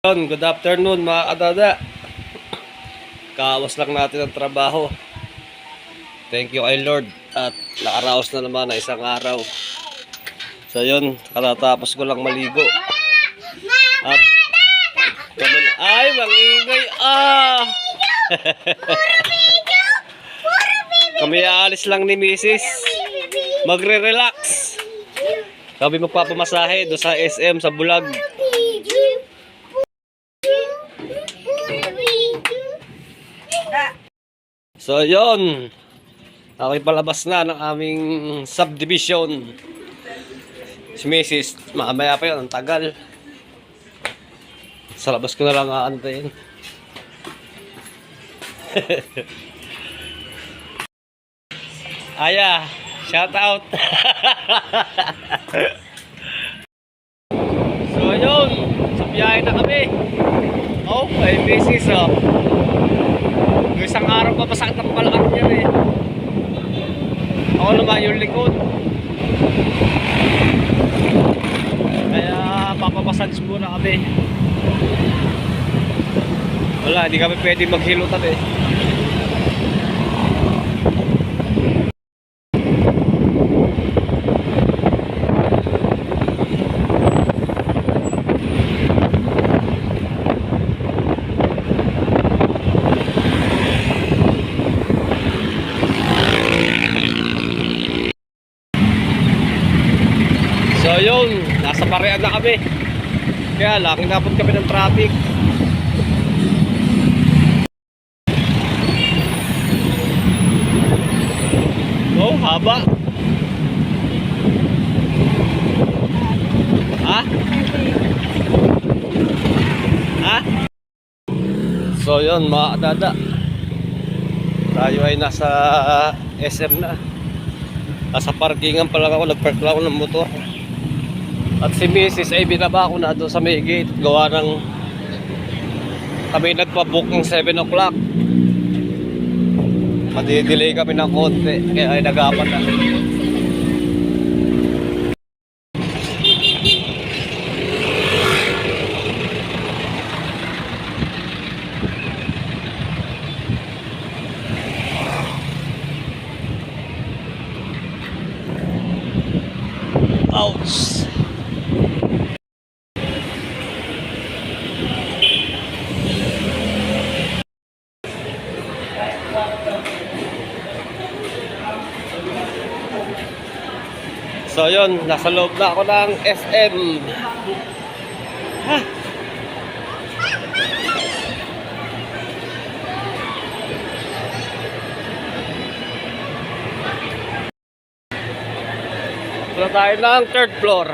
Good afternoon mga kadada. Kawas lang natin ang trabaho. Thank you kay Lord. At nakaraos na naman na isang araw. So yun, katatapos ko lang maligo. At kami na, ay mangingay Kami aalis lang ni Mrs. Magre-relax. Kami magpapamasahe do sa SM sa Bulag. So yun, ako'y palabas na ng aming subdivision. Si Mrs. mamaya pa yun, ang tagal. Sa labas ko na lang aantayin. Aya, shout out. So yun, sa biyahe na kami. Oh, ay Mrs. oh. Yung isang araw pa masakit ang balakang niya eh. Ako naman yung likod. Kaya papapassage muna kami. Wala, hindi kami pwede maghilutan eh. So yun, nasa parean na kami. Kaya lang, inabot kami ng traffic. Oh, haba. Ha? Ha? So yun mga kadada, tayo ay nasa SM na. Nasa parkingan pa lang ako, nagpark lang ako ng motor. At si Mrs. ay binaba ko na doon sa may gate. Gawa ng kami nagpa-book ng 7 o'clock. Madidelay kami ng konti. Kaya ay nag-apat na. Ouch! So yun, nasa loob na ako ng SM. Ha? Ito tayo ng third floor.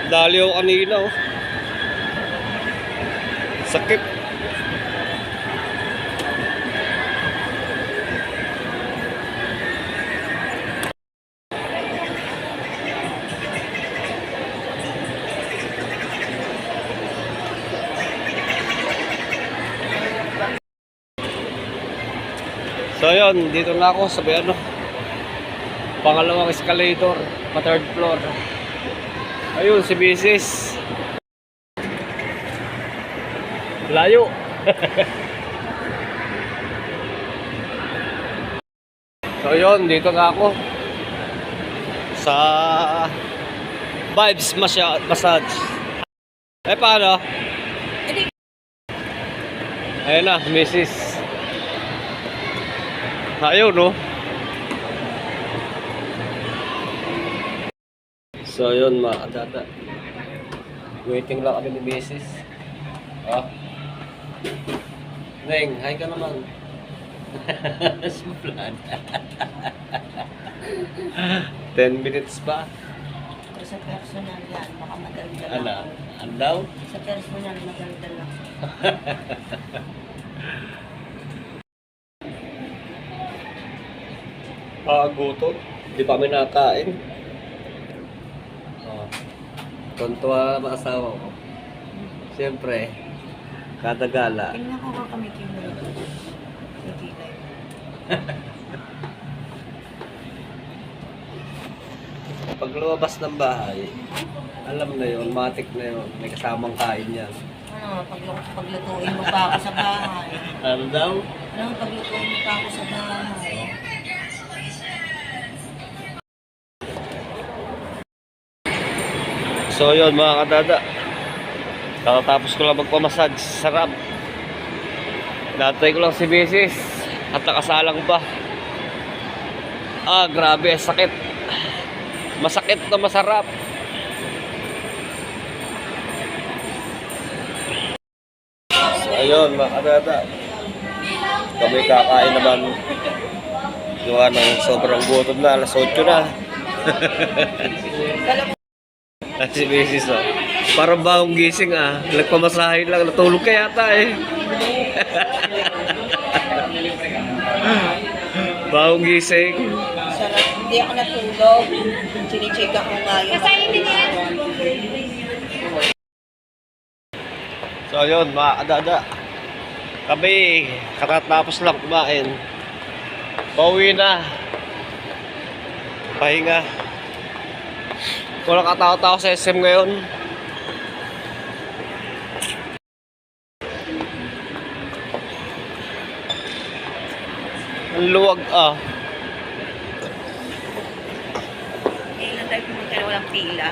Dali ako kanina oh. Sakit. So yun, dito na ako sa pangalawang escalator pa third floor. Ayun, si Mrs. Layo. So yun, dito na ako sa Vibes Massage. Eh paano? Ayun na, Mrs. Ayun no. So yun mga kadada, waiting lang kami ni Mrs. Neng, hi ka naman. Sumplad. 10 minutes pa. Sa personal yan, baka madaldal Ano? ako. Andaw? Sa personal, madaldal ako. Gutom. Di pa kami nakain. Tontuwa ang asawa ko. Siyempre, Kada gala. Tingnan ko kami mo ito. Hindi lang. Pag lumabas ng bahay, alam na yun, matik na yun. May kasamang kain yan. Ano, paglutuin mo pa ako sa bahay. Ano daw? Ano, paglutuin mo pa ako sa bahay. So yun mga kadada. Kakatapos ko lang magpamassage. Sarap. Natay ko lang si Mrs. At nakasalang pa. Ah, grabe. Sakit. Masakit na masarap. So ayun mga kadada. Kami kakain naman. Gawa ng sobrang gutom na. Alas 8 na. Si Mrs. Oh. Parang bagong gising ah. Nagpamasahe lang. Natulog ka yata eh. Bagong gising. Sarap. Hindi ako natulog. Sinicheck ako nga yung... So yun mga kadada. Kami katatapos lang kumain. Pauwi na. Pahinga. Walang katao-tao sa SM ngayon. Ang luwag ah. Kailan tayo pumunta na walang pila?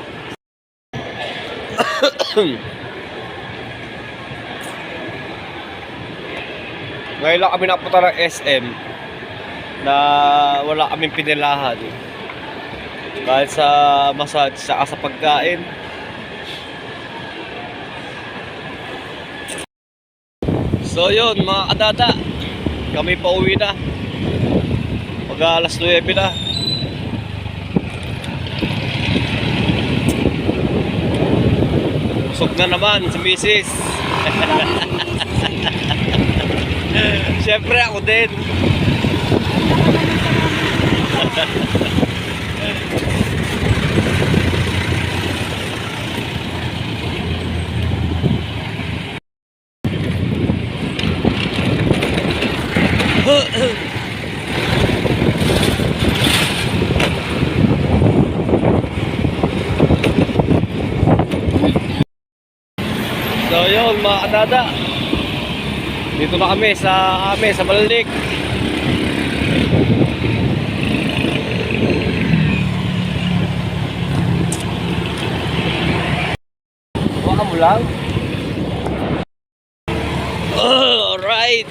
Ngayon lang kami napunta ng SM na wala kaming pinilahan. Kahit sa massage, saka sa pagkain. So yun mga kadada, kami pa uwi na. Pag alas 9 na. Busog na naman si Mrs. Siyempre ako din. So yun mga kadada, dito na kami sa Balik. Huwag ka mo lang. Alright.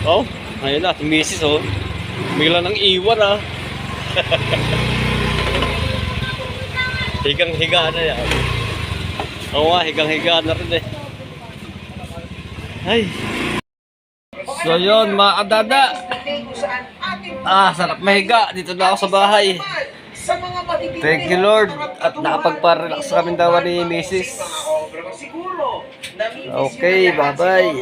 Oh, ayun na, tumisis oh. Bigla nang iwan ah. Higang-higa na yan. Oo nga, higang-higa na rin eh. Ay. So yun mga kadada. Ah, sarap mahiga. Dito na ako sa bahay. Thank you Lord. At nakapagpa-relax kami daw ni Mrs. Okay, bye-bye.